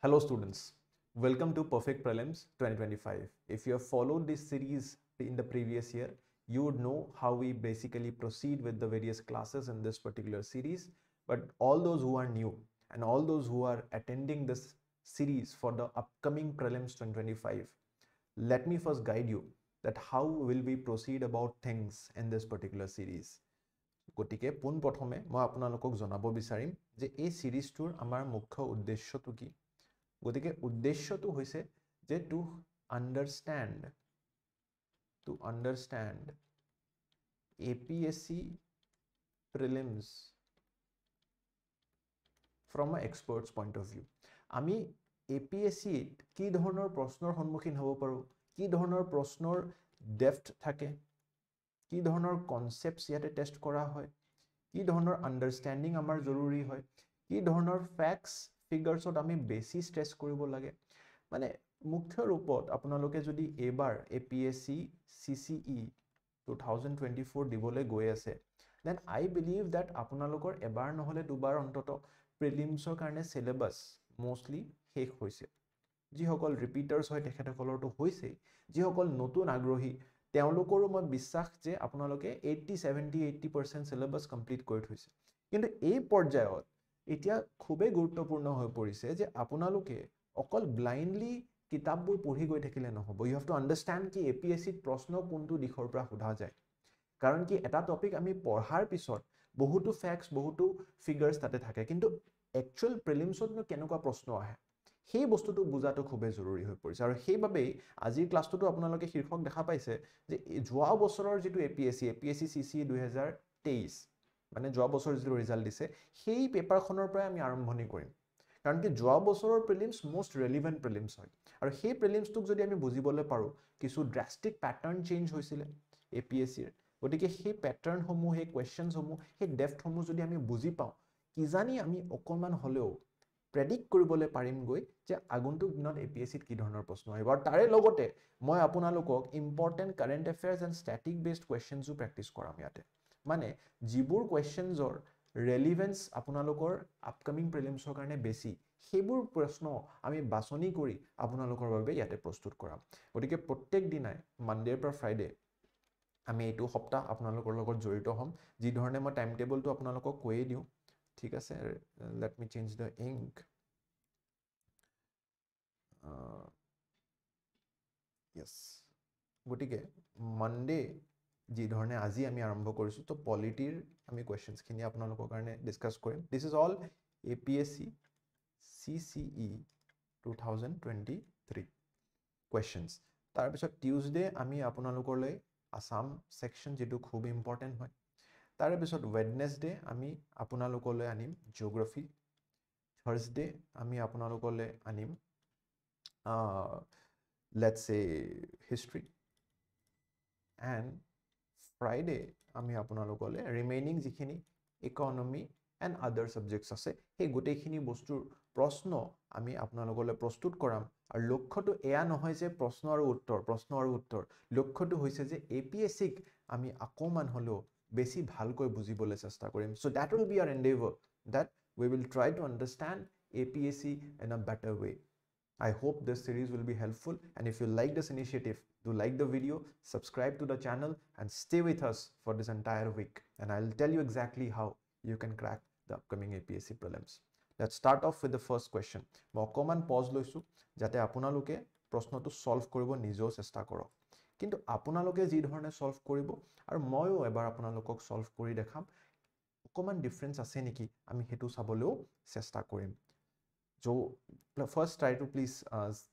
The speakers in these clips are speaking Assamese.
Hello students, welcome to Perfect Prelims 2025. If you have followed this series in the previous year, you would know how we basically proceed with the various classes in this particular series. But all those who are new and all those who are attending this series for the upcoming Prelims 2025, let me first guide you that how will we proceed about things in this particular series. গতিকে পোনপ্ৰথমে মই আপোনালোকক জনাব বিচাৰিম যে এই সিৰিজটোৰ আমাৰ মুখ্য উদ্দেশ্যটো কি গতিকে উদ্দেশ্যটো হৈছে যে two আন্ডাৰষ্টেণ্ড APSC prelims from an expert's point of view আমি APSC কি ধৰণৰ প্ৰশ্নৰ সন্মুখীন হ'ব পাৰো কি ধৰণৰ প্ৰশ্নৰ ডেপথ থাকে কি ধৰণৰ কনসেপ্টস ইয়াতে টেষ্ট কৰা হয় কি ধৰণৰ আন্ডাৰষ্টেণ্ডিং আমাৰ জৰুৰী হয় কি ধৰণৰ ফ্যাক্টস ফিগাৰছত আমি বেছি স্ট্ৰেছ কৰিব লাগে মানে মুখ্য ৰূপত আপোনালোকে যদি এবাৰ APSC CCE 2024 দিবলৈ গৈ আছে then I believe that আপোনালোকৰ এবাৰ নহলে দুবাৰ অন্তত প্ৰিলিমছৰ কাৰণে সিলেবাস মোস্টলি শেষ হৈছে যিসকল ৰিপিটাৰ্স হয় তেখেতসকলৰটো হৈছে যিসকল নতুন আগ্ৰহী তেওঁলোকৰো মই বিশ্বাস যে আপোনালোকে 80-70-80% সিলেবাস কমপ্লিট কৰি থৈছে কিন্তু এই পৰ্যায়ত এতিয়া খুবেই গুৰুত্বপূৰ্ণ হৈ পৰিছে যে আপোনালোকে অকল ব্লাইন্ডলি কিতাপবোৰ পঢ়ি গৈ থাকিলে নহব ইউ হেভ টু আন্ডাৰষ্টেণ্ড কি APSC প্ৰশ্ন কোনটো দিশৰ পৰা সোধা যায় কাৰণ কি এটা টপিক আমি পঢ়াৰ পিছত বহুতো ফ্যাক্টস বহুতো ফিগাৰস তাতে থাকে কিন্তু একচুয়াল প্ৰিলিমছত কেনেকুৱা প্ৰশ্ন আহে সেই বস্তুটো বুজাটো খুবেই জৰুৰী হৈ পৰিছে আৰু সেইবাবে আজিৰ ক্লাছটো আপোনালোকে শীৰ্ষক দেখা পাইছে যে যোৱা বছৰৰ যেটো APSC CCE 2023 মানে যোৱা বছৰ যেটো ৰিজাল্ট দিছে সেই পেপাৰখনৰ পৰা আমি আৰম্ভণি কৰিম কাৰণ কি যোৱা বছৰৰ প্ৰিলিমছ মোস্ট ৰেলেভেন্ট প্ৰিলিমছ হয় আৰু সেই প্ৰিলিমছটোক যদি আমি বুজিবলৈ পাৰো কিছু ড্ৰাস্টিক প্যাটাৰ্ন চেঞ্জ হৈছিল APSC ৰ গতিকে সেই প্যাটাৰ্ন সমূহ সেই কোৱেশ্চনছ সমূহ সেই ডেপথ সমূহ যদি আমি বুজি পাওঁ কিজানি আমি অকমান হলেও প্ৰেডিক্ট কৰিবলৈ পাৰিম গৈ যে আগন্তুক দিনত APSC ত কি ধৰণৰ প্ৰশ্ন আহিব আৰু তাৰে লগতে মই আপোনালোকক important current affairs and static based কোৱেশ্চনছও প্ৰেক্টিস কৰাম ইয়াতে মানে যিবোৰ কোৱেশ্চনছৰ ৰেলেভেন্স আপোনালোকৰ আপকামিং প্ৰিলিমছৰ কাৰণে বেছি সেইবোৰ প্ৰশ্ন আমি বাছনি কৰি আপোনালোকৰ বাবে ইয়াতে প্ৰস্তুত কৰাম গতিকে প্ৰত্যেক দিনাই মানডেৰ পৰা ফ্ৰাইডে আমি এইটো সপ্তাহ আপোনালোকৰ লগত জড়িত হ'ম যি ধৰণে মই টাইম টেবলটো আপোনালোকক কৈয়ে দিওঁ ঠিক আছে let me change the ink yes গটিকে মনডে যি ধৰণে আজি আমি আৰম্ভ কৰিছো তো পলিটিৰ আমি কোৱেশ্চনছ খিনি আপোনালোকৰ কাৰণে ডিসকাস কৰিম this is all APSC CCE 2023 কোৱেশ্চনছ তাৰ পিছত টিউজডে আমি আপোনালোকলৈ আসাম সেকশন যেটো খুব ইম্পৰ্টেন্ট হয় তাৰে পিছত ওয়েডনেসডে আমি আপোনালোকলৈ আনিম জিওগ্ৰাফি থাৰ্সডে আমি আপোনালোকলৈ আনিম let's say history and Friday আমি আপোনালোকলৈ ৰিমেইনিং যিখিনি ইকোনমি and other subjects আছে সেই গোটেইখিনি বস্তুৰ প্ৰশ্ন আমি আপোনালোকলৈ প্ৰস্তুত কৰাম আৰু লক্ষ্যটো এয়া নহয় যে প্ৰশ্ন আৰু উত্তৰ লক্ষ্যটো হৈছে যে APSC ক আমি আকমান হলো বেছি ভালকৈ বুজিবলৈ চেষ্টা কৰিম so that will be our endeavor that we will try to understand APSC in a better way I hope this series will be helpful and if you like this initiative do like the video subscribe to the channel and stay with us for this entire week and I'll tell you exactly how you can crack the upcoming APSC prelims let's start off with the first question মই অকমান পজ লৈছো যাতে আপোনালোকে প্ৰশ্নটো সলভ কৰিব নিজেও চেষ্টা কৰক কিন্তু আপোনালোকে যি ধৰণে সলভ কৰিব আৰু মইও এবাৰ আপোনালোকক সলভ কৰি দেখাম অকমান ডিফাৰেন্স আছে নেকি আমি হেতু চাবলৈও চেষ্টা কৰিম so first try to please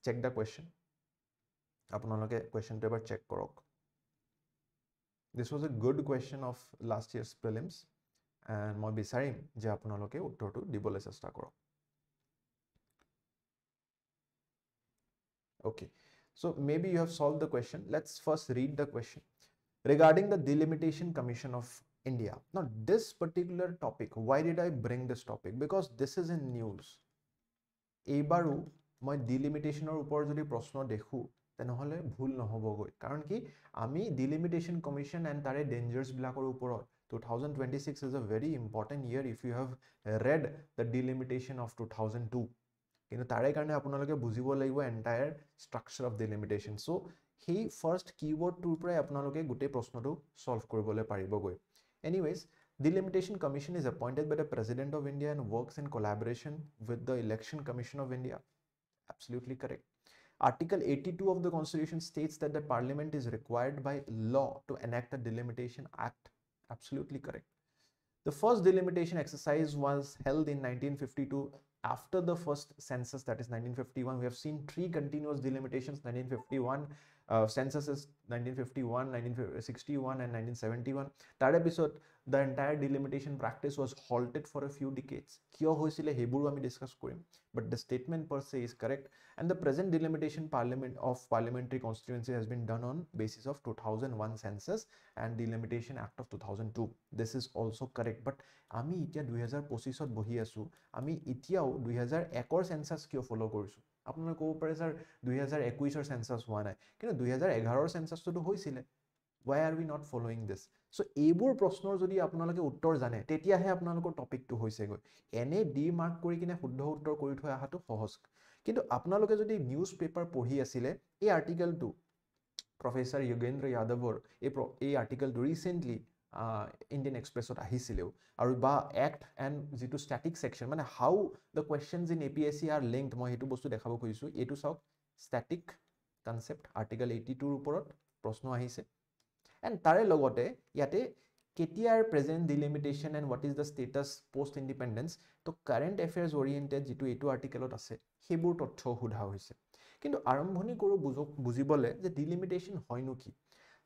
check the question আপোনালোকে কোৱেশ্চনটো এবাৰ চেক কৰক this was a good question of last year's prelims and মই বিচাৰিম যে আপোনালোকে উত্তৰটো দিবলৈ চেষ্টা কৰক okay so maybe you have solved the question let's first read the question regarding the delimitation commission of India now this particular topic why did I bring this topic because this is in news এইবাৰো মই ডিলিমিটেশনৰ ওপৰত যদি প্ৰশ্ন দেখো তেনেহলে ভুল নহবগৈ কাৰণ কি আমি ডিলিমিটেশন কমিশন এণ্ড তাৰে ডেঞ্জাৰ্স বিলাকৰ ওপৰত 2026 is a very important year if you have read the delimitation of 2002 কিন্তু তাৰে কাৰণে আপোনালোকে বুজিব লাগিব এণ্টায়াৰ ষ্ট্ৰাকচাৰ অফ ডিলিমিটেশ্যন চ' সেই ফাৰ্ষ্ট কিৱৰ্ডটোৰ পৰাই আপোনালোকে গোটেই প্ৰশ্নটো ছল্ভ কৰিবলৈ পাৰিবগৈ anyways Delimitation Commission is appointed by the President of India and works in collaboration with the Election Commission of India. Absolutely correct. Article 82 of the Constitution states that the Parliament is required by law to enact a delimitation act. Absolutely correct. The first delimitation exercise was held in 1952 after the first census, that is 1951. We have seen 3 continuous delimitations, 1951, censuses 1951, 1961 and 1971. That episode, the entire delimitation practice was halted for a few decades. Kyo hoisile heburu ami discuss korim, but the statement per se is correct, and the present delimitation of parliamentary constituency has been done on basis of 2001 census and delimitation act of 2002. This is also correct, but আমি এতিয়া 2025 ত বহি আছো আমি এতিয়াও 2001 সেন্সাস কিয় ফলো কৰিছো আপোনালোকে ক'ব পাৰে স্যাৰ 2021 ৰ সেন্সাস হোৱা নাই কিন্তু 2011 ৰ সেন্সাসটো হৈছিলে why are we not following this so এইবোৰ প্ৰশ্নৰ যদি আপোনালোকে উত্তৰ জানে তেতিয়াহে আপোনালোকৰ টপিকটো হৈছে গৈ এনে ডি মাৰ্ক কৰি কিনে শুদ্ধ উত্তৰ কৰি থৈ আহাটো সহজ কিন্তু আপোনালোকে যদি নিউজ পেপাৰ পঢ়ি আছিলে এই আৰ্টিকেলটো প্ৰফেসৰ যোগেন্দ্ৰ যাদৱৰ এই আৰ্টিকেলটো ৰিসেন্টলি Indian Express আহিছিলেও আৰু বা act and যেটো static section মানে how the questions in APSC are linked মই হেতু বস্তু দেখাব খুজিছো এটো চাওক static concept article 82 ৰ ওপৰত প্ৰশ্ন আহিছে and তাৰে লগতে ইয়াতে কেতিয়াৰ present delimitation and what is the status post independence তো current affairs oriented যেটো এটো আৰ্টিকেলত আছে হেবোৰ তথ্য সোধা হৈছে কিন্তু আৰম্ভণি কৰো বুজিবলে যে delimitation হয়নো কি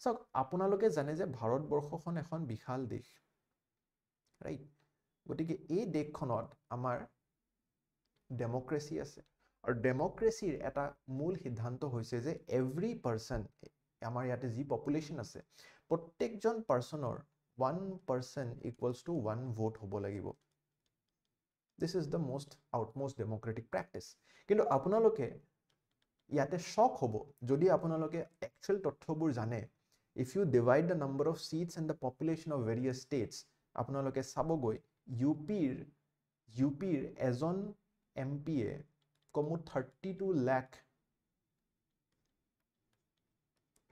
So, আপোনালোকে জানে যে ভাৰতবৰ্ষখন এখন বিশাল দেশ ৰাইট গতিকে এই দেশখনত আমাৰ ডেমোক্ৰেসি আছে আৰু ডেমোক্ৰেসিৰ এটা মূল সিদ্ধান্ত হৈছে যে এভৰি পাৰসন আমাৰ ইয়াতে যি পপুলেশন আছে প্ৰত্যেকজন পাৰসনৰ 1% equals to 1 vote হ'ব লাগিব This is the outmost democratic practice কিন্তু আপোনালোকে ইয়াতে শক হ'ব যদি আপোনালোকে একচুয়াল তথ্যবোৰ জানে If you divide the number of seats and the population of various states, আপোনালোকে চাবগৈ UPৰ এজন MPয়ে কমো 32 লাখ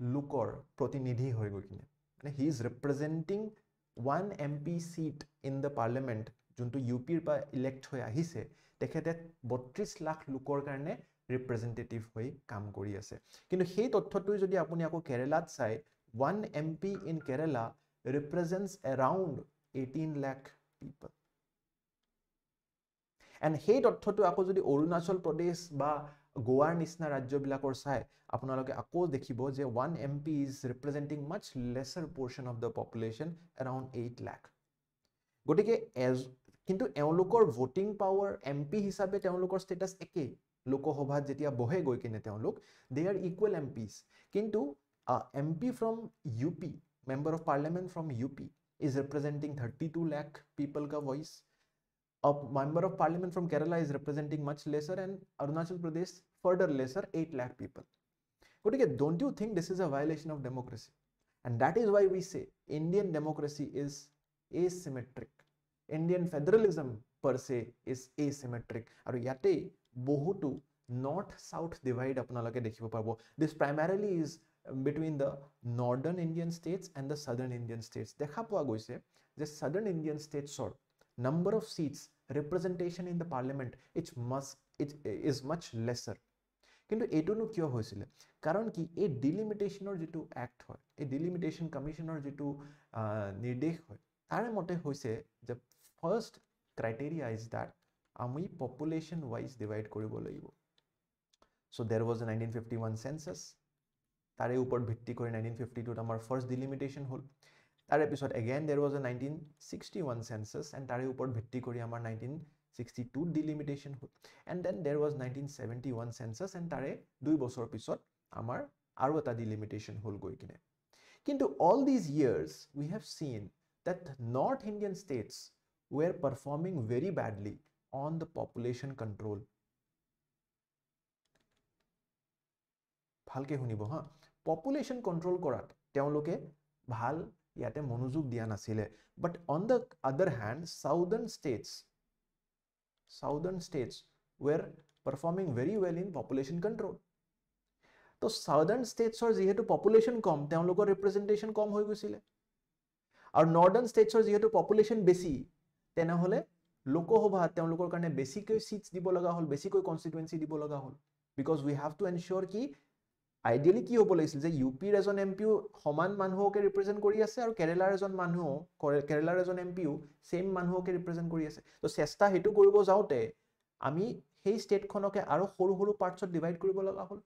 লোকৰ প্ৰতিনিধি হৈ গৈ কিনে মানে he is representing one MP seat in the parliament যোনটো UPৰ পৰা ইলেক্ট হৈ আহিছে তেখেতে 32 লাখ লোকৰ কাৰণে ৰিপ্ৰেজেন্টেটিভ হৈ কাম কৰি আছে কিন্তু সেই তথ্যটো যদি আপুনি আকৌ কেৰালাত চাই One MP in Kerala represents around 18 lakh people. And সেই তথ্যটো আকৌ যদি অৰুণাচল প্ৰদেশ বা গোৱাৰ নিচিনা ৰাজ্যবিলাকৰ চাই আপোনালোকে আকৌ দেখিব যে one MP is representing much lesser portion of the population around 8 lakh. গতিকে কিন্তু এওঁলোকৰ ভোটিং পাৱাৰ MP হিচাপে তেওঁলোকৰ ষ্টেটাস একে লোকসভাত যেতিয়া বহে গৈ কিনে তেওঁলোক they are equal MPs কিন্তু MP from UP, Member of Parliament from UP, is representing 32 lakh people ka voice. A Member of Parliament from Kerala is representing much lesser and Arunachal Pradesh further lesser 8 lakh people. But don't you think this is a violation of democracy? And that is why we say Indian democracy is asymmetric. Indian federalism per se is asymmetric. Aru yate bohutu north-south divide apnaloke dekhibo parbo. This primarily is between the northern Indian states and the southern Indian states. Dekha poa goise the southern Indian states or number of seats representation in the parliament it is much lesser. কিন্তু এটুনো কিয় হৈছিল কাৰণ কি এই ডিলিমিটেশনৰ যেটো অ্যাক্ট হয় এই ডিলিমিটেশন কমিশনৰ যেটো নিৰ্দেশ হয় তাৰে মতে হৈছে যে ফাৰ্স্ট ক্ৰাইটেৰিয়া ইজ দ্যাট আমি পপুলেশন ওয়াইজ ডিভাইড কৰিব লাগিব so there was a 1951 census তাৰে ওপৰত ভিত্তি কৰি 1952 ত আমাৰ ফাৰ্স্ট ডিলিমিটেশন হল তাৰে পিছত again there was a 1961 census and তাৰে ওপৰত ভিত্তি কৰি আমাৰ 1962 delimitation hall and then there was 1971 census and তাৰে 2 বছৰ পিছত আমাৰ আৰু এটা delimitation হল গৈ কিনে কিন্তু all these years we have seen that North Indian states were performing very badly on the population control ভালকে শুনিব হা population control কৰাত তেওঁলোকে ভাল ইয়াতে মনোযোগ দিয়া নাছিলে but on the other hand southern states were performing very well in population control. তো সাউদাৰ্ণ ষ্টেটছৰ যিহেতু পপুলেশ্যন কম তেওঁলোকৰ ৰিপ্ৰেজেণ্টেশ্যন কম হৈ গৈছিলে আৰু নৰ্দাৰ্ণ ষ্টেটছৰ যিহেতু পপুলেশ্যন বেছি তেনেহ'লে লোকসভাত তেওঁলোকৰ কাৰণে বেছিকৈ চিটছ দিব লগা হ'ল বেছিকৈ কনষ্টিটুৱেঞ্চি দিব লগা হ'ল বিকজ উই হেভ টু এনশ্যোৰ কি আইডিয়েলি কি হ'ব লাগিছিল যে ইউপিৰ এজন এম পিও সমান মানুহকে ৰিপ্ৰেজেণ্ট কৰি আছে আৰু কেৰেলাৰ এজন এম পিও ছেইম মানুহকে ৰিপ্ৰেজেণ্ট কৰি আছে তো চেষ্টা সেইটো কৰিব যাওঁতে আমি সেই ষ্টেটখনকে আৰু সৰু সৰু পাৰ্টছত ডিভাইড কৰিব লগা হ'ল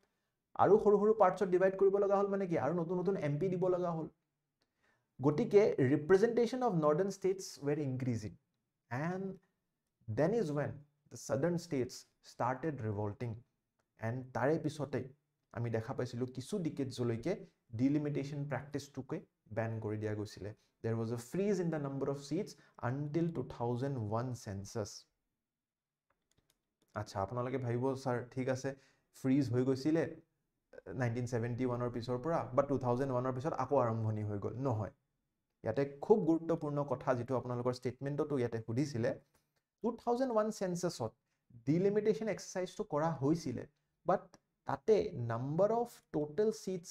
আৰু সৰু সৰু পাৰ্টছত ডিভাইড কৰিব লগা হ'ল মানে কি আৰু নতুন নতুন এম পি দিব লগা হ'ল গতিকে representation of northern states were increasing and then is when the southern states started revolting and তাৰে পিছতে আমি দেখা পাইছিলোঁ কিছু ডিকেডছলৈকে ডিলিমিটেশ্যন প্ৰেক্টিছটোকে বেন কৰি দিয়া গৈছিলে দেৰ was a fridge in the number of seats until 2001 census আচ্ছা আপোনালোকে ভাবিব ছাৰ ঠিক আছে ফ্ৰিজ হৈ গৈছিলে 1971 পিছৰ পৰা বা 2001 পিছত আকৌ আৰম্ভণি হৈ গ'ল নহয় ইয়াতে খুব গুৰুত্বপূৰ্ণ কথা যিটো আপোনালোকৰ ষ্টেটমেণ্টতো ইয়াতে সুধিছিলে 2001 চেঞ্চাছত ডিলিমিটেশ্যন এক্সাৰচাইজটো কৰা হৈছিলে বাট তাতে number of total seats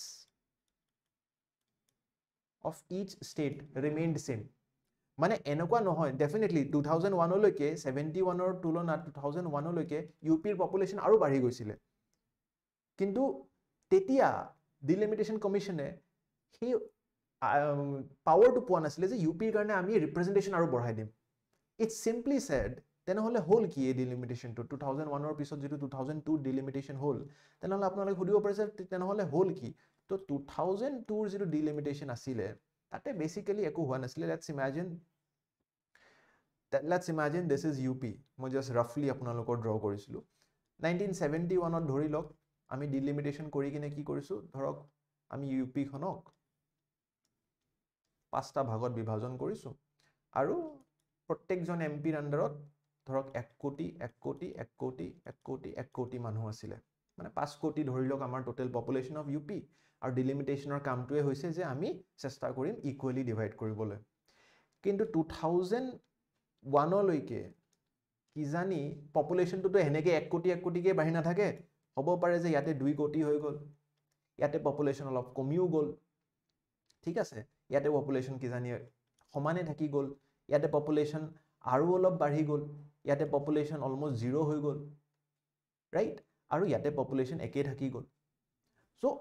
of each state remained same মানে এনেকুৱা নহয় ডেফিনেটলি 2001 লৈকে 71 তুলনাত 2001 লৈকে ইউপিৰ পপুলেশ্যন আৰু বাঢ়ি গৈছিলে কিন্তু তেতিয়া ডিলিমিটেশ্যন কমিশ্যনে সেই পাৱাৰটো পোৱা নাছিলে যে ইউপিৰ কাৰণে আমি ৰিপ্ৰেজেণ্টেশ্যন আৰু বঢ়াই দিম ইটছ চিম্পলি ছেড তেনেহ'লে হ'ল কি এই ডিলিমিটেশ্যনটো 2001 পিছত যিটো 2002 ডিলিমিটেশ্যন হ'ল তেনেহ'লে আপোনালোকে সুধিব পাৰিছে তেনেহ'লে হ'ল কি তো 2002 যিটো ডিলিমিটেশ্যন আছিলে তাতে বেচিকেলি একো হোৱা নাছিলে let's imagine this is U P মই জাষ্ট ৰাফলি আপোনালোকৰ ড্ৰ কৰিছিলোঁ 1971 ধৰি লওক আমি ডিলিমিটেশ্যন কৰি কিনে কি কৰিছোঁ ধৰক আমি ইউ পিখনক 5টা ভাগত বিভাজন কৰিছোঁ আৰু প্ৰত্যেকজন এম পিৰ আণ্ডাৰত ধৰক 1 কোটি 1 কোটি 1 কোটি 1 কোটি 1 কোটি মানুহ আছিলে মানে 5 কোটি ধৰি লওক আমাৰ total population of U P আৰু ডিলিমিটেশ্যনৰ কামটোৱে হৈছে যে আমি চেষ্টা কৰিম ইকুৱেলি ডিভাইড কৰিবলৈ কিন্তু 2001 লৈকে কিজানি পপুলেশ্যনটোতো এনেকৈ 1 কোটিকে বাঢ়ি নাথাকে হ'ব পাৰে যে ইয়াতে 2 কোটি হৈ গ'ল ইয়াতে পপুলেশ্যন অলপ কমিও গ'ল ঠিক আছে ইয়াতে পপুলেশ্যন কিজানি সমানে থাকি গ'ল ইয়াতে পপুলেশ্যন আৰু অলপ বাঢ়ি গ'ল ইয়াতে পপুলেশ্যন অলমষ্ট 0 হৈ গ'ল ৰাইট আৰু ইয়াতে পপুলেশ্যন একেই থাকি গ'ল চ'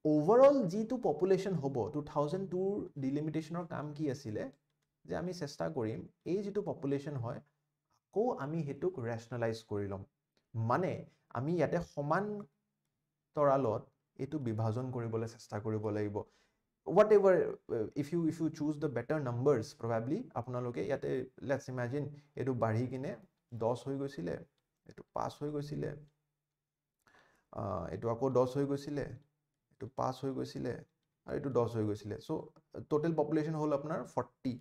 অভাৰঅল যিটো পপুলেশ্যন হ'ব 2002 ডিলিমিটেশ্যনৰ কাম কি আছিলে যে আমি চেষ্টা কৰিম এই যিটো পপুলেশ্যন হয় আকৌ আমি সেইটোক ৰেচনেলাইজ কৰি ল'ম মানে আমি ইয়াতে সমান তৰালত এইটো বিভাজন কৰিবলৈ চেষ্টা কৰিব লাগিব whatever if you choose the better numbers probably আপোনালোকে ইয়াতে let's imagine এটো বাঢ়ি কিনে 10 হৈ গৈছিলে এটো 5 হৈ গৈছিলে এটো আকৌ 10 হৈ গৈছিলে এটো 5 হৈ গৈছিলে আৰু এটো 10 হৈ গৈছিলে so total population হল আপোনাৰ 40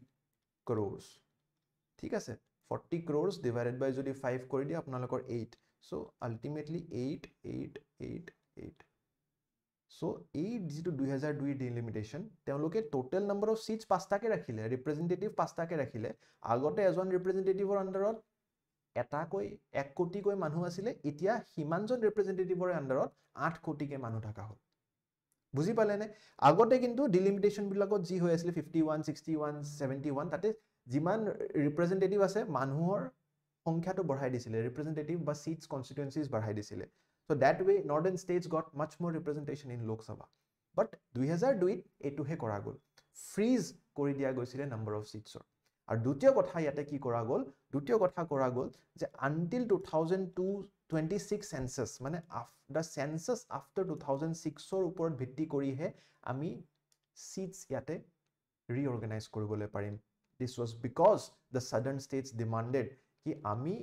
crores ঠিক আছে 40 crores divided by যদি 5 কৰি দিয়ে আপোনালোকৰ 8 so ultimately 8 8 8 8 So, এই যিটো 2002 ডিলিমিটেশ্যন তেওঁলোকে টোটেল নাম্বাৰ অফ সিটছ 5টাকে ৰাখিলে ৰিপ্ৰেজেন্টেটিভ 5টাকে ৰাখিলে আগতে এজন ৰিপ্ৰেজেন্টেটিভৰ আন্ডাৰত এটাকৈ 1 কোটিকৈ মানুহ আছিলে এতিয়া হিমানজন ৰিপ্ৰেজেন্টেটিভৰ আন্ডাৰত 8 কোটিকে মানুহ থকা হ'ল বুজি পালেনে আগতে কিন্তু ডিলিমিটেশ্যন বিলাকত যি হৈ আছিল 51 61 71 তাতে যিমান ৰিপ্ৰেজেন্টেটিভ আছে মানুহৰ সংখ্যাটো বঢ়াই দিছিলে ৰিপ্ৰেজেন্টেটিভ বা সিটছ কনস্টিটুৱেন্সিজ বঢ়াই দিছিলে So that way, northern states got much more representation in Lok Sabha. But 2002 এটোহে কৰা গ'ল ফ্ৰিজ কৰি দিয়া গৈছিলে নাম্বাৰ অফ সিটছৰ আৰু দ্বিতীয় কথা ইয়াতে কি কৰা গ'ল দ্বিতীয় কথা কৰা গ'ল যে আনটিল 2026 সেন্সাস মানে দ্য সেন্সাস আফটাৰ 2006 ওপৰত ভিত্তি কৰিহে আমি সিটছ ইয়াতে ৰিঅৰ্গানাইজ কৰিবলৈ পাৰিম this was because the southern states demanded কি আমি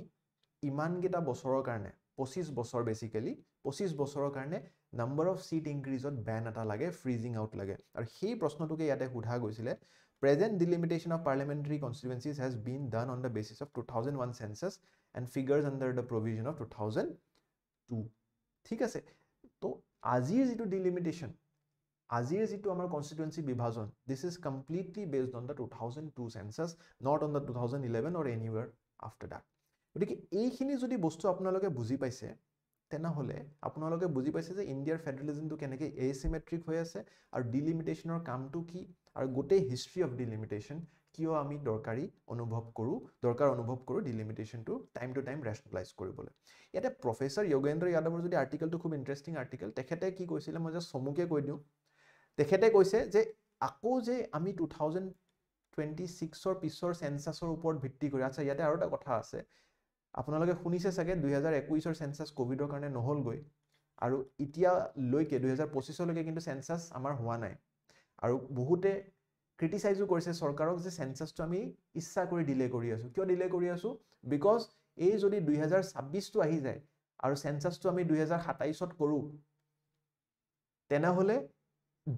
ইমানকেইটা বছৰৰ কাৰণে 25 বছৰ বেসিক্যালি 25 বছৰৰ কাৰণে নাম্বাৰ অফ সিট ইনক্ৰিজত ব্যান এটা লাগে ফ্ৰিজিং আউট লাগে আৰু সেই প্ৰশ্নটোকে ইয়াতে সোধা গৈছিলে present delimitation of parliamentary constituencies has been done on the basis of 2001 census and figures under the provision of 2002 ঠিক আছে তো আজিৰ যিটো ডিলিমিটেশ্যন আজিৰ যিটো আমাৰ কনস্টিটুৱেন্সি বিভাজন this is completely based on the 2002 census not on the 2011 or anywhere after that গতিকে এইখিনি যদি বস্তু আপোনালোকে বুজি পাইছে তেনেহ'লে আপোনালোকে বুজি পাইছে যে ইণ্ডিয়াৰ ফেডাৰেলিজমটো কেনেকৈ এচিমেট্ৰিক হৈ আছে আৰু ডিলিমিটেশ্যনৰ কামটো কি আৰু গোটেই হিষ্ট্ৰী অফ ডিলিমিটেশ্যন কিয় আমি দৰকাৰ অনুভৱ কৰোঁ ডিলিমিটেশ্যনটো টাইম টু টাইম ৰেচনেলাইজ কৰিবলৈ ইয়াতে প্ৰফেচাৰ যোগেন্দ্ৰ যাদৱৰ যদি আৰ্টিকেলটো খুব ইণ্টাৰেষ্টিং আৰ্টিকেল তেখেতে কি কৈছিলে মই জাষ্ট চমুকে কৈ দিওঁ তেখেতে কৈছে যে আকৌ যে আমি 2026ৰ পিছৰ চেন্সাছৰ ওপৰত ভিত্তি কৰি আচ্ছা ইয়াতে আৰু এটা কথা আছে আপোনালোকে শুনিছে চাগে 2021ৰ চেন্সাছ কোভিডৰ কাৰণে নহ'লগৈ আৰু এতিয়ালৈকে 2025লৈকে কিন্তু চেন্সাছ আমাৰ হোৱা নাই আৰু বহুতে ক্ৰিটিচাইজো কৰিছে চৰকাৰক যে চেন্সাছটো আমি ইচ্ছা কৰি ডিলে কৰি আছো কিয় ডিলে কৰি আছো বিকজ এই যদি 2026টো আহি যায় আৰু চেন্সাছটো আমি 2027ত কৰোঁ তেনেহ'লে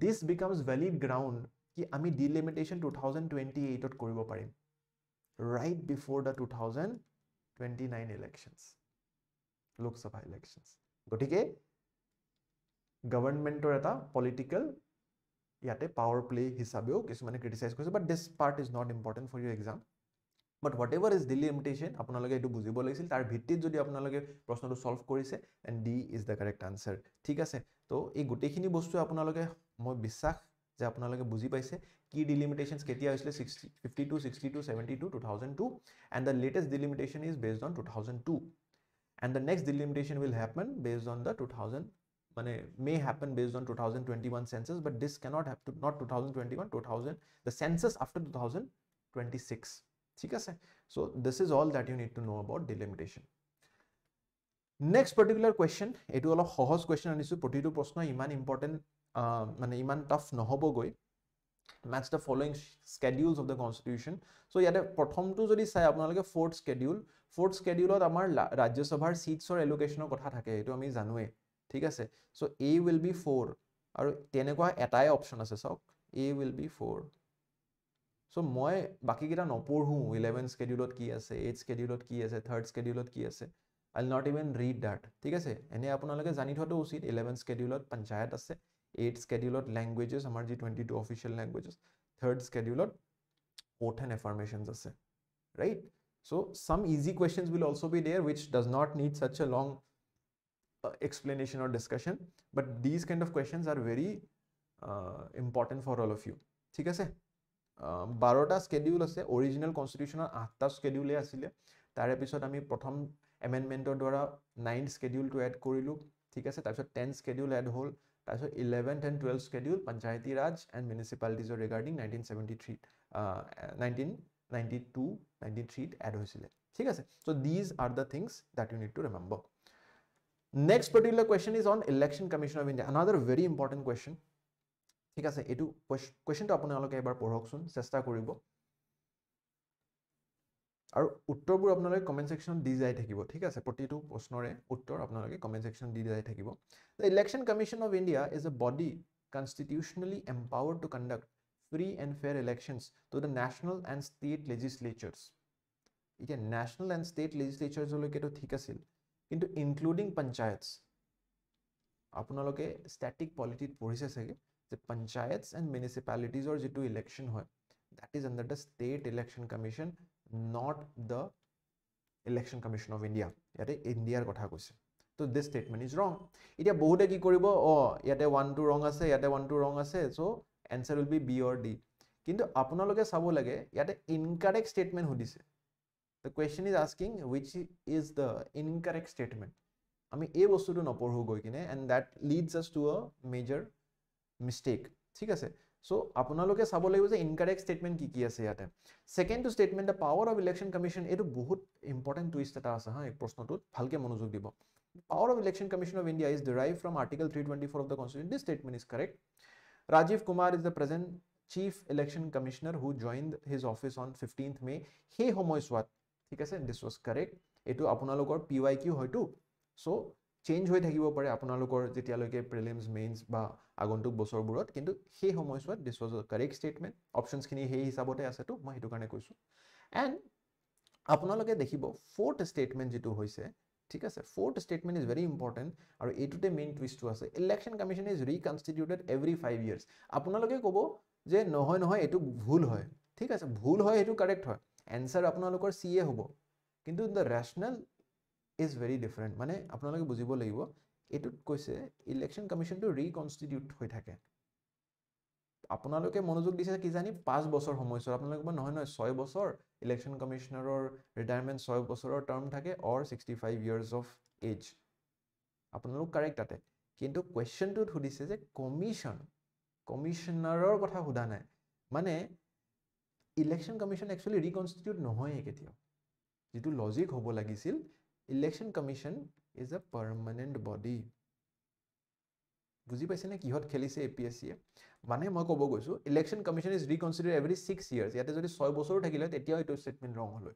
this becomes valid ground कि आमी delimitation 2028 কৰিব পাৰিম right before the 2029 elections Lok Sabha elections গটিকে গভৰ্ণমেণ্টৰ এটা পলিটিক্যাল ইয়াতে পাৱাৰ প্লে হিচাপেও কিছুমানে ক্ৰিটিসাইজ কৰিছে but this part is not important for your exam but whatever is delimitation আপোনালোকে এটো বুজিব লাগিছিল তাৰ ভিত্তিত যদি আপোনালোকে প্ৰশ্নটো সলভ কৰিছে and D is the correct answer ঠিক আছে তো এই গোটেইখিনি বস্তু আপোনালোকে মই বিশ্বাস যে আপোনালোকে বুজি পাইছে কি ডিলিমিটেশনস কেতিয়া হৈছিলে 52 62 72 2002 and the latest delimitation is based on 2002 and the next delimitation will happen based on the 2000 মানে may happen based on 2021 census but this cannot have to not 2021 the census after 2026 ঠিক আছে so this is all that you need to know about delimitation next particular question etu অলপ সহজ question আনিছো প্ৰতিটো প্ৰশ্ন ইমান ইম্পৰ্টেন্ট মানে ইমান tough নহবগৈ match the following schedules of the constitution so ইয়াতে প্ৰথমটো যদি চাই আপোনালোকে fourth scheduleত আমাৰ ৰাজ্য সভাৰ seatsৰ allocationৰ কথা থাকে এটো আমি জানোৱে ঠিক আছে so A will be 4 আৰু তেনেকুৱা এটাই অপচন আছে সক A will be 4 so মই বাকি কিটা নপঢ়ু 11th scheduleত কি আছে 8th scheduleত কি আছে 3rd scheduleত কি আছে I'll not even read that ঠিক আছে এনে আপোনালোকে জানি থোৱাটো উচিত 11th scheduleত পঞ্চায়ত আছে 8th scheduleত languages আমাৰ যি 22 official languages 3rd scheduleত oath and affirmations আছে right so some easy questions will also be there which does not need such a long explanation or discussion but these kind of questions are very important for all of you ঠিক আছে 12টা schedule আছে original constitutional 8টা schedule আছিলে তাৰ পিছত আমি প্ৰথম amendmentৰ দ্বাৰা 9th schedule to add কৰিলো ঠিক আছে তাৰ পিছত 10th schedule add হল তাৰ পিছত 11th and 12th schedule panchayati raj and municipalities regarding 1973 1992 93 add হৈছিলে ঠিক আছে so these are the things that you need to remember next particular question is on election commission of india another very important question ঠিক আছে এটো কোৱেশ্চনটো আপোনালোকে এবাৰ পঢ়কচোন চেষ্টা কৰিব আৰু উত্তৰবোৰ আপোনালোকে কমেন্ট সেকশনত দি যাই থাকিব ঠিক আছে প্ৰতিটো প্ৰশ্নৰে উত্তৰ আপোনালোকে কমেন্ট সেকশনত দি যাই থাকিব the election commission of india is a body constitutionally empowered to conduct free and fair elections to the national and state legislatures এটা national and state legislatures লৈকে তো ঠিক আছিল কিন্তু including panchayats আপোনালোকে static polity পঢ়িছে চাগে যে panchayats and municipalities or যেটো election হয় that is under the state election commission not the election commission of india ইয়াতে ইন্ডিয়াৰ কথা কৈছে so this statement is wrong এতিয়া বহুতে কি কৰিব ইয়াতে 1 2 wrong আছে ইয়াতে 1 2 wrong আছে so answer will be b or d কিন্তু আপোনালোকে চাব লাগে ইয়াতে incorrect statement হদিছে the question is asking which is the incorrect statement আমি এই বস্তুটো নপঢ়ো গৈ কিনে and that leads us to a major mistake ঠিক আছে so আপোনালোকে চাব লাগিব যে incorrect statement কি আছে ইয়াতে second statement the power of election commission এটো বহুত important twist এটা আছে হা এই প্ৰশ্নটোত ভালকে মনোযোগ দিব power of election commission of india is derived from article 324 of the constitution this statement is correct rajiv kumar is the present chief election commissioner who joined his office on 15th may he homoiswat ঠিক আছে this was correct এটো আপোনালোকৰ pyq হয়তো so চেঞ্জ হৈ থাকিব পাৰে আপোনালোকৰ যেতিয়ালৈকে প্ৰিলিমছ মেইনছ বা আগন্তুক বছৰবোৰত কিন্তু সেই সময়ছোৱাত this was a correct statement অপচনছ খিনি সেই হিচাপতে আছে তো মই হেতু কাৰণে কৈছো and আপোনালোকে দেখিব fourth statement যেটো হৈছে ঠিক আছে fourth statement is very important আৰু এটোতে মেইন টুইষ্টটো আছে election commission is reconstituted every 5 years আপোনালোকে ক'ব যে নহয় এটো ভুল হয় ঠিক আছে ভুল হয় এটো কাৰেক্ট হয় আনসাৰ আপোনালোকৰ CA হ'ব কিন্তু the rational is very different. মানে আপোনালোকে বুজিব লাগিব এটুত কৈছে ইলেকশ্যন কমিশনটো ৰিকনষ্টিটিউট হৈ থাকে আপোনালোকে মনোযোগ দিছে কি জানি 5 বছৰ সময়ছোৱা আপোনালোকে নহয় নহয় 6 বছৰ ইলেকশ্যন কমিশনাৰৰ ৰিটায়াৰমেন্ট 6 বছৰৰ টাৰ্ম থাকে অৰ 65 ইয়াৰ্স অফ এজ আপোনালোক কাৰেক্ট তাতে কিন্তু কোৱেশ্চনটোত সুধিছে যে কমিশনাৰৰ কথা সোধা নাই মানে ইলেকশ্যন কমিশন একচুয়ালি ৰিকনষ্টিটিউট নহয় কেতিয়াও যেটো লজিক হ'ব লাগিছিল election commission is a permanent body বুজি পাইছে নে কিহত খেলিছে এপিএসসি মানে মই ক'ব গৈছো election commission is reconsider every 6 years ইয়াতে যদি 6 বছৰ থাকিলে তেতিয়া এটো স্টেটমেন্ট ৰং হল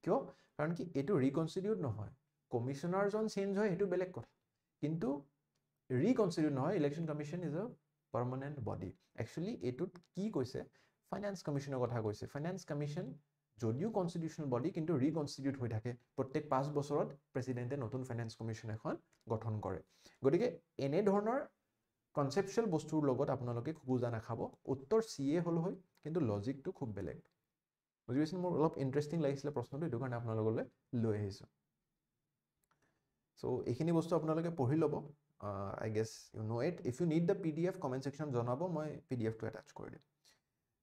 কিয় কাৰণ কি এটো ৰিকনসিডিউট নহয় কমিশনাৰ জন চেঞ্জ হয় এটো বেলেগ কথা কিন্তু ৰিকনসিডিউট নহয় election commission is a permanent body actually এটোত কি কৈছে ফাইনান্স কমিশনৰ কথা কৈছে ফাইনান্স কমিশন যদিও কনস্টিটিউশনাল বডি কিন্তু ৰিকনস্টিটিউট হৈ থাকে প্ৰত্যেক 5 বছৰত প্ৰেসিডেন্টে নতুন ফাইনান্স কমিশন এখন গঠন কৰে গতিকে এনে ধৰণৰ কনসেপচুৱেল বস্তুৰ লগত আপোনালোকে খুজা নাখাব উত্তৰ সিএ হল হয় কিন্তু লজিকটো খুব বেলেগ বুজি পাইছেনে মোৰ অলপ ইন্টাৰেষ্টিং লাগিছিল প্ৰশ্নটো এটো কাৰণে আপোনালোকলৈ লৈ আহিছো সো এইখিনি বস্তু আপোনালোকে পঢ়ি লব I guess you know it. If you need the PDF, comment section জনাব মই PDF টো attach কৰি দিম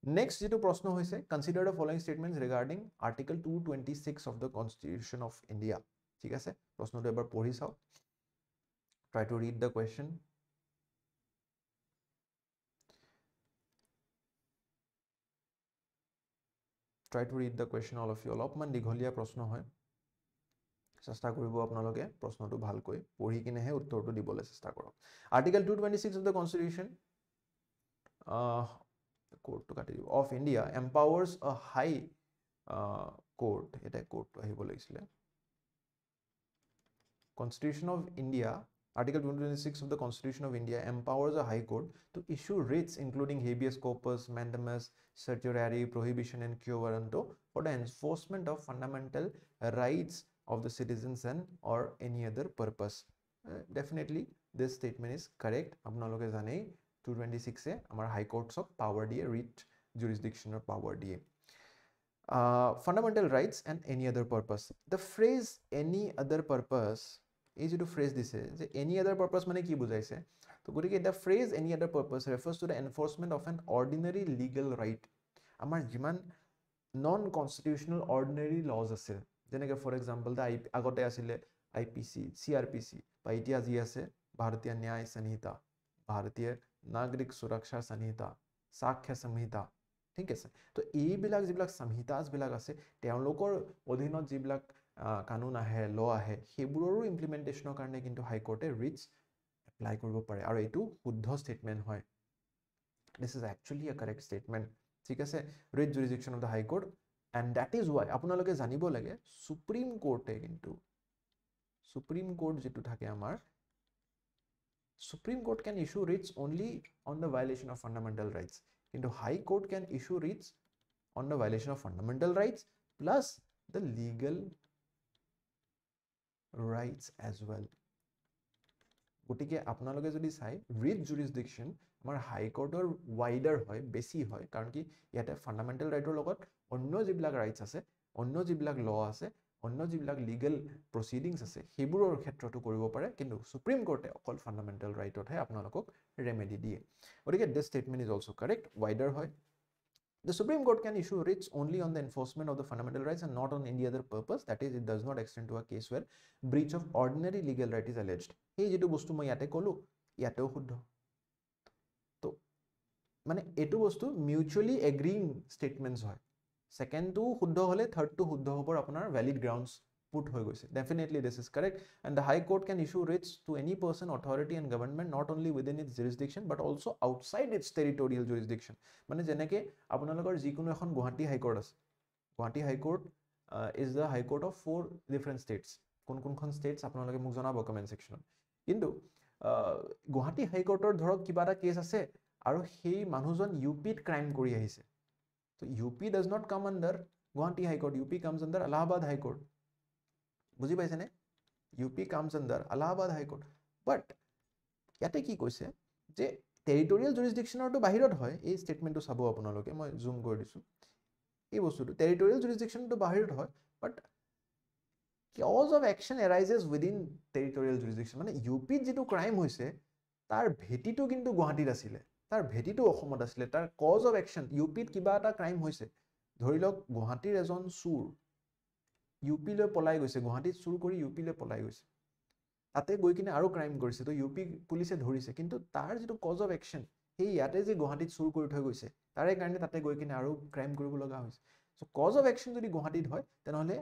Next যেটো প্ৰশ্ন হৈছে consider the following statements regarding article 226 of the constitution of India ঠিক আছে প্ৰশ্নটো এবাৰ পঢ়ি চাও try to read the question all of you অলপমান দীঘলীয়া প্ৰশ্ন হয় চেষ্টা কৰিব আপোনালোকে প্ৰশ্নটো ভালকৈ পঢ়ি কিনেহে উত্তৰটো দিবলৈ চেষ্টা কৰক article 226 of the constitution court to কাটি দিব of India empowers a high court এটা court আহিব লাগিছিল Constitution of India Article 226 of the Constitution of India empowers a high court to issue writs including habeas corpus mandamus certiorari prohibition and quo warranto for the enforcement of fundamental rights of the citizens and or any other purpose definitely this statement is correct আপোনালোকে জানে 226 এ আমাৰ হাই কোৰ্টছক পাৱাৰ দিয়ে ৰিট jurisdictional power দিয়ে fundamental rights and any other purpose the phrase any other purpose এই যেটো phrase দিছে যে any other purpose মানে কি বুজাইছে তো গতিকে the phrase any other purpose refers to the enforcement of an ordinary legal right আমাৰ যিমান non constitutional ordinary laws আছে যেনেকৈ ফৰ এক্সাম্পল আগতে আছিল আইপিসি সিআৰপিসি বা এতিয়া যি আছে ভাৰতীয় ন্যায় সংহিতা ভাৰতীয় নাগৰিক সুৰক্ষা সংহিতা সাক্ষ্য সংহিতা ঠিক আছে তো এইবিলাক যিবিলাক সংহিতাস বিলাক আছে তেওঁলোকৰ অধীনত যিবিলাক কানুন আহে ল আহে সেইবোৰৰো ইমপ্লিমেন্টেশনৰ কাৰণে কিন্তু হাই কোৰ্টে ৰিটস এপ্লাই কৰিব পাৰে আৰু এটো শুদ্ধ ষ্টেটমেন্ট হয় this is actually a correct statement ঠিক আছে writ jurisdiction of the high court and that is why আপোনালোকে জানিব লাগে সুপ্ৰিম কোৰ্টে কিন্তু সুপ্ৰিম কোৰ্ট যেটো থাকে আমাৰ Supreme Court can issue writs only on the violation of fundamental rights. Into High Court can issue writs on the violation of fundamental rights plus the legal rights as well. গটিকে আপোনালোকে যদি চাই writ jurisdiction আমাৰ হাই কোৰ্টৰ wider হয় বেছি হয় কাৰণ কি ইয়াতে ফান্ডামেন্টাল ৰাইটৰ লগত অন্য যিবিলাক ৰাইটস আছে অন্য যিবিলাক ল আছে অন্য যিবিলাক লিগেল প্ৰসিডিংছ আছে হেবোৰৰ ক্ষেত্ৰটো কৰিব পাৰে কিন্তু সুপ্ৰিম কোৰ্টে অকল ফান্ডামেন্টাল ৰাইটতহে আপোনালোকক ৰেমেডি দিয়ে গতিকে this statement is also correct wider হয় The Supreme Court can issue writs only on the enforcement of the fundamental rights and not on any other purpose. That is, it does not extend to a case where breach of ordinary legal right is alleged. Hey, যেটো বস্তু মই ইয়াতে কলো ইয়াতেও শুদ্ধ তো মানে এটো বস্তু মিউচুয়ালি এগ্রিং স্টেটমেন্টস হয় সেকেন্ড টু শুদ্ধ হলে থার্ড টু শুদ্ধ হবৰ আপোনাৰ ভ্যালিড গ্ৰাউন্ডস put হৈ গৈছে definitely this is correct and the high court can issue writs to any person authority and government not only within its jurisdiction but also outside its territorial jurisdiction মানে যেনেকে আপোনালোকৰ যিকোনো এখন গুৱাহাটী হাই কোৰ্ট আছে গুৱাহাটী হাই court is the high court of 4 different states কোনখন states আপোনালোকে মোক জনাব কমেন্ট সেকশনত কিন্তু গুৱাহাটী হাই কোৰ্টৰ ধৰক কিবা এটা কেস আছে আৰু সেই মানুহজন ইউপিত ক্ৰাইম কৰি আহিছে তো UP does not come under Guwahati High Court UP comes under Allahabad High Court বুজি পাইছেনে ইউপি কামস আন্ডার আলাহাবাদ হাই কোর্ট বাট ইয়াতে কি কৈছে যে টেৰিটৰিয়েল জুৰিসডিকশনৰটো বাহিৰত হয় এই স্টেটমেন্টটো চাবো আপোনালোকে মই জুম কৰি দিছো এই বস্তুটো টেৰিটৰিয়েল জুৰিসডিকশনটো বাহিৰত হয় বাট cause of action arises within territorial jurisdiction মানে ইউপিত যেটো ক্ৰাইম হৈছে তাৰ ভেটিটো কিন্তু গুৱাহাটীত আছিল তাৰ ভেটিটো অসমত আছিল তাৰ cause of action ইউপিত কিবা এটা ক্ৰাইম হৈছে ধৰি লওক গুৱাহাটীৰ এজন চুৰ ইউপি লৈ পলাই গৈছে গুৱাহাটীত চুৰ কৰি ইউপি লৈ পলাই গৈছে তাতে গৈ কিনে আৰু ক্ৰাইম কৰিছে তো ইউপি পুলিচে ধৰিছে কিন্তু তাৰ যেটো cause of action সেই ইয়াতে যে গুৱাহাটীত চুৰ কৰি থৈ গৈছে তাৰে কাৰণে তাতে গৈ কিনে আৰু ক্ৰাইম কৰিব লগা হৈছে সো cause of action যদি গুৱাহাটীত হয় তেনেহলে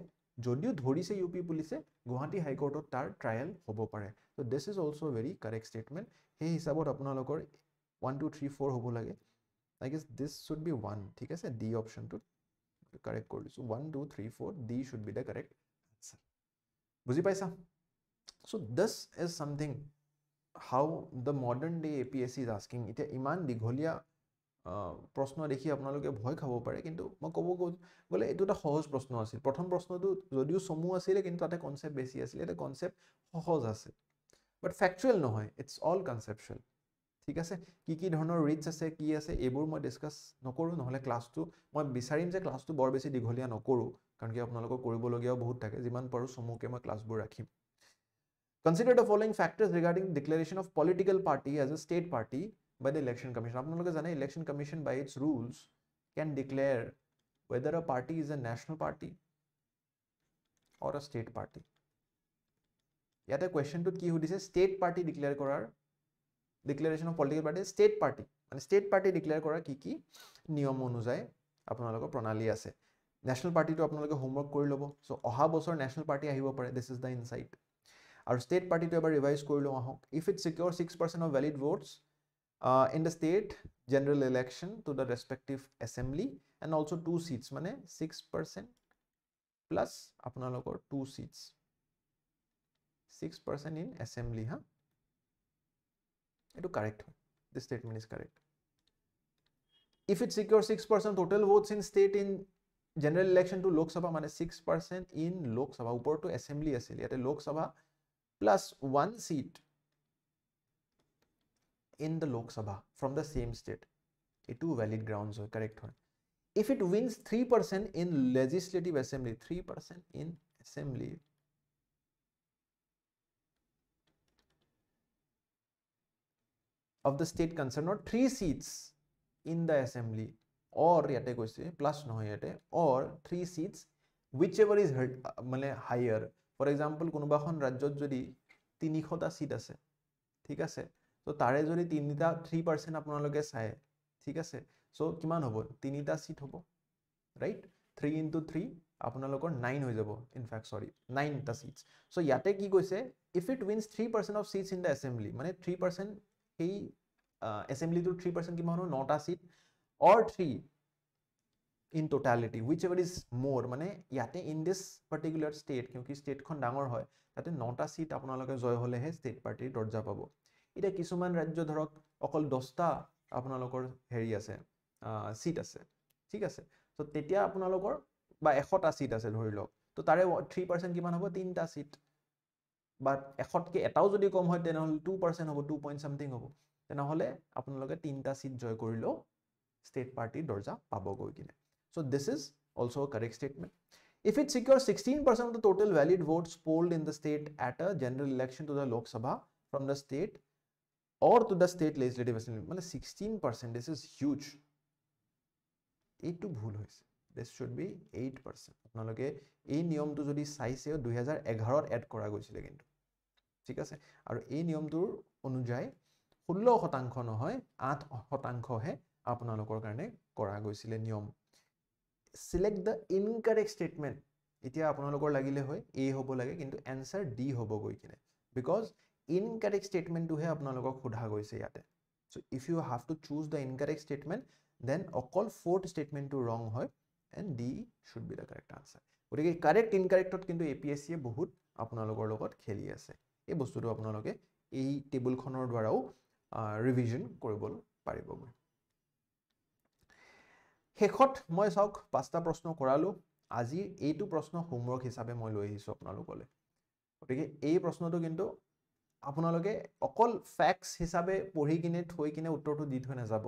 যদিও ধৰিছে ইউপি পুলিচে গুৱাহাটী হাইকোৰ্টত তাৰ ট্ৰায়াল হ'ব পাৰে so this is also very correct statement সেই হিচাপত আপোনালোকৰ 1 2 3 4 হ'ব লাগে I guess this should be 1 ঠিক আছে ডি অপশনটো কাৰেক্ট কৰি দিছো 1 2 3 4 D should be the correct answer বুজি পাইছা so this is something how the modern day APSC is asking এটা ইমান দীঘলীয়া প্ৰশ্ন দেখি আপোনালোকে ভয় খাব পাৰে কিন্তু মই ক'ব গ'লে এইটো এটা সহজ প্ৰশ্ন আছিল প্ৰথম প্ৰশ্নটো যদিও সমু আছিল কিন্তু তাতে কনসেপ্ট বেছি আছিল এটা কনসেপ্ট সহজ আছে বাট ফ্যাকচুয়াল নহয় ইটস অল কনসেপচুয়াল ঠিক আছে কি ধৰণৰ ৰিটস আছে কি আছে এইবোৰ মই ডিসকাস নকৰো নহলে ক্লাছটো মই বিচাৰিম যে ক্লাছটো বৰ বেছি দীঘলীয়া নকৰো কাৰণ কি আপোনালোকৰ কৰিবলগীয়াও বহুত থাকে যিমান পাৰো সমুকে মই ক্লাছবোৰ ৰাখিম Consider the following factors regarding declaration of political party as a state party by the Election Commission. আপনারা জানেন Election Commission by its rules can declare whether a party is a national party or a state party. ইয়াতে কোয়েশ্চনটো কি সুধিছে state party declare কৰাৰ declaration of political party state party মানে state party declare কৰাৰ কি নিয়ম অনুযায়ী আপোনালোকৰ প্ৰণালী আছে national party তো আপোনালোকে হোমৱৰ্ক কৰি ল'ব সো অহা বছৰ national party আহিব পাৰে this is the insight Our state party to ever revise korilo ahok. If it secures 6% of valid votes in the state general election to the respective assembly and also 2 seats, mane 6% plus apnalokor 2 seats. 6% in assembly, huh? It is correct. This statement is correct. If it secures 6% total votes in state in general election to Lok Sabha, mane 6% in Lok Sabha, upor to assembly asili. Yate Lok Sabha plus 1 seat in the Lok Sabha from the same state. It two valid grounds are correct one. If it wins 3% in legislative assembly, 3% in assembly, of the state concerned, or 3 seats in the assembly, or yate koise plus no yate, or 3 seats, whichever is higher. For example, কোনোবাখন ৰাজ্যত যদি 300টা সিট আছে ঠিক আছে তো তাৰে যদি 3% আপোনালোকে চায় ঠিক আছে সো কিমান হ'ব 3টা সিট হ'ব ৰাইট 3 into 3 আপোনালোকৰ 9 হৈ যাব ইনফ্যাক্ট সৰি 9টা সিটস সো ইয়াতে কি কৈছে if it wins 3% of seats in the assembly মানে 3% এই assembly to 3% কিমান হ'ব 9টা seat or 3 in totality whichever is more মানে ইয়াতে in this particular state কিউকি state খন ডাঙৰ হয় তাতে 9টা সিট আপোনালোকে জয় হলেহে state party দৰ্জা পাব এটা কিছুমান ৰাজ্য ধৰক অকল 10টা আপোনালোকৰ হেৰি আছে সিট আছে ঠিক আছে তো তেতিয়া আপোনালোকৰ বা 100টা সিট আছে ধৰি লওক তো তাৰে 3% কিমান হ'ব 3টা সিট বাট 100কে এটাও যদি কম হয় তেনেহলে 2% হ'ব 2 point something হ'ব তেনেহলে আপোনালোকে 3টা সিট জয় কৰিলো state party দৰ্জা পাব গৈ কিনে So this is also a correct statement. If it secures 16% of the total valid votes polled in the state at a general election to the Lok Sabha from the state or to the state legislative assembly, 16%, this is huge. 8 to bhul hoise. This should be 8%. আপোনালোকে এই নিয়মটো যদি চাইছে 2011 ত এড কৰা গৈছিল কিন্তু ঠিক আছে আৰু এই নিয়মটোৰ অনুযায়ী 16% নহয় 8% হে আপোনালোকৰ কাৰণে কৰা গৈছিল নিয়ম select the incorrect statement এতিয়া আপোনালোকৰ লাগিলে হয় a হ'ব লাগে কিন্তু answer d হ'ব গৈ কিনে because incorrect statement টো হে আপোনালোকক সোধা গৈছে ইয়াতে so if you have to choose the incorrect statement then অকল fourth statement টো wrong হয় and d should be the correct answer গতিকে correct incorrect ত কিন্তু APSC এ বহুত আপোনালোকৰ লগত খেলি আছে এই বস্তুটো আপোনালোকে এই টেবুলখনৰ দ্বাৰাও ৰিভিজন কৰিব পাৰিব শেষত মই চাওক 5টা প্ৰশ্ন কৰালো আজি এইটো প্ৰশ্ন হোমৱৰ্ক হিচাপে মই লৈ আহিছো আপোনালোকলে গতিকে এই প্ৰশ্নটো কিন্তু আপোনালোকে অকল ফ্যাক্টস হিচাপে পঢ়ি কিনে থৈ কিনে উত্তৰটো দি থৈ নাযাব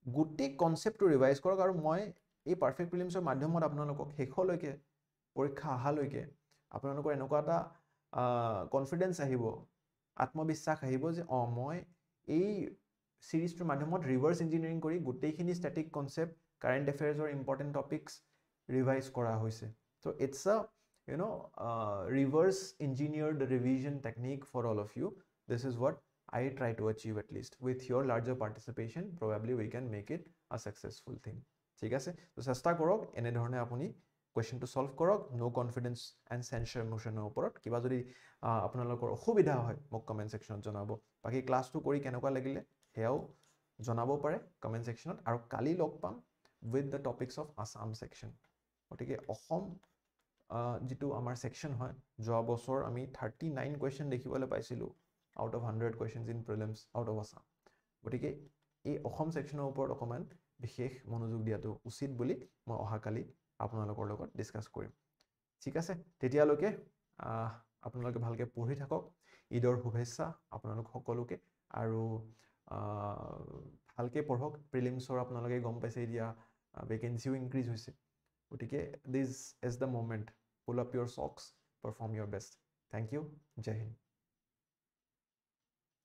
গুটি কনসেপ্টটো ৰিভাইজ কৰক আৰু মই এই পাৰফেক্ট প্ৰিলিমছৰ মাধ্যমত আপোনালোকক শেষলৈকে পৰীক্ষা আহালৈকে আপোনালোকৰ এনেকুৱা এটা কনফিডেন্স আহিব, আত্মবিশ্বাস আহিব যে মই এই সিৰিজটোৰ মাধ্যমত ৰিভাৰ্ছ ইঞ্জিনিয়াৰিং কৰি গোটেইখিনি ষ্টেটিক কনচেপ্ট কাৰেণ্ট এফেয়াৰ্ছৰ ইম্পৰ্টেণ্ট টপিকছ ৰিভাইজ কৰা হৈছে। So' it's a reverse engineered revision technique for all of you. This is what I try to achieve at least. With your larger participation, probably we can make it a successful thing. ঠিক আছে? তো চেষ্টা কৰক এনেধৰণে আপুনি কুৱেশ্যনটো সলভ কৰক, নো কনফিডেন্স এণ্ড চেঞ্চাৰ মোশ্যনৰ ওপৰত। কিবা যদি আপোনালোকৰ অসুবিধা হয় মোক কমেণ্ট ছেকশ্যনত জনাব। বাকী ক্লাছটো কৰি কেনেকুৱা লাগিলে সেয়াও জনাব পাৰে কমেণ্ট ছেকশ্যনত। আৰু কালি লগ পাম with the topics of Assam section. গতিকে অসম যিটো আমাৰ ছেকশ্যন হয়, যোৱা বছৰ আমি 39 কুৱেশ্যন দেখিবলৈ পাইছিলোঁ out of 100 questions in prelims out of Assam. গতিকে এই অসম ছেকশ্যনৰ ওপৰত অকণমান বিশেষ মনোযোগ দিয়াটো উচিত বুলি মই অহাকালি আপোনালোকৰ লগত ডিছকাছ কৰিম। ঠিক আছে, তেতিয়ালৈকে আপোনালোকে ভালকৈ পঢ়ি থাকক। ঈদৰ শুভেচ্ছা আপোনালোক সকলোকে। আৰু ভালকৈ পঢ়ক। প্ৰিলিমছৰ আপোনালোকে গম পাইছে এতিয়া ভেকেঞ্চিও ইনক্ৰিজ হৈছে। গতিকে this is the moment. Pull up your socks, perform your best. Thank you. Jai Hind.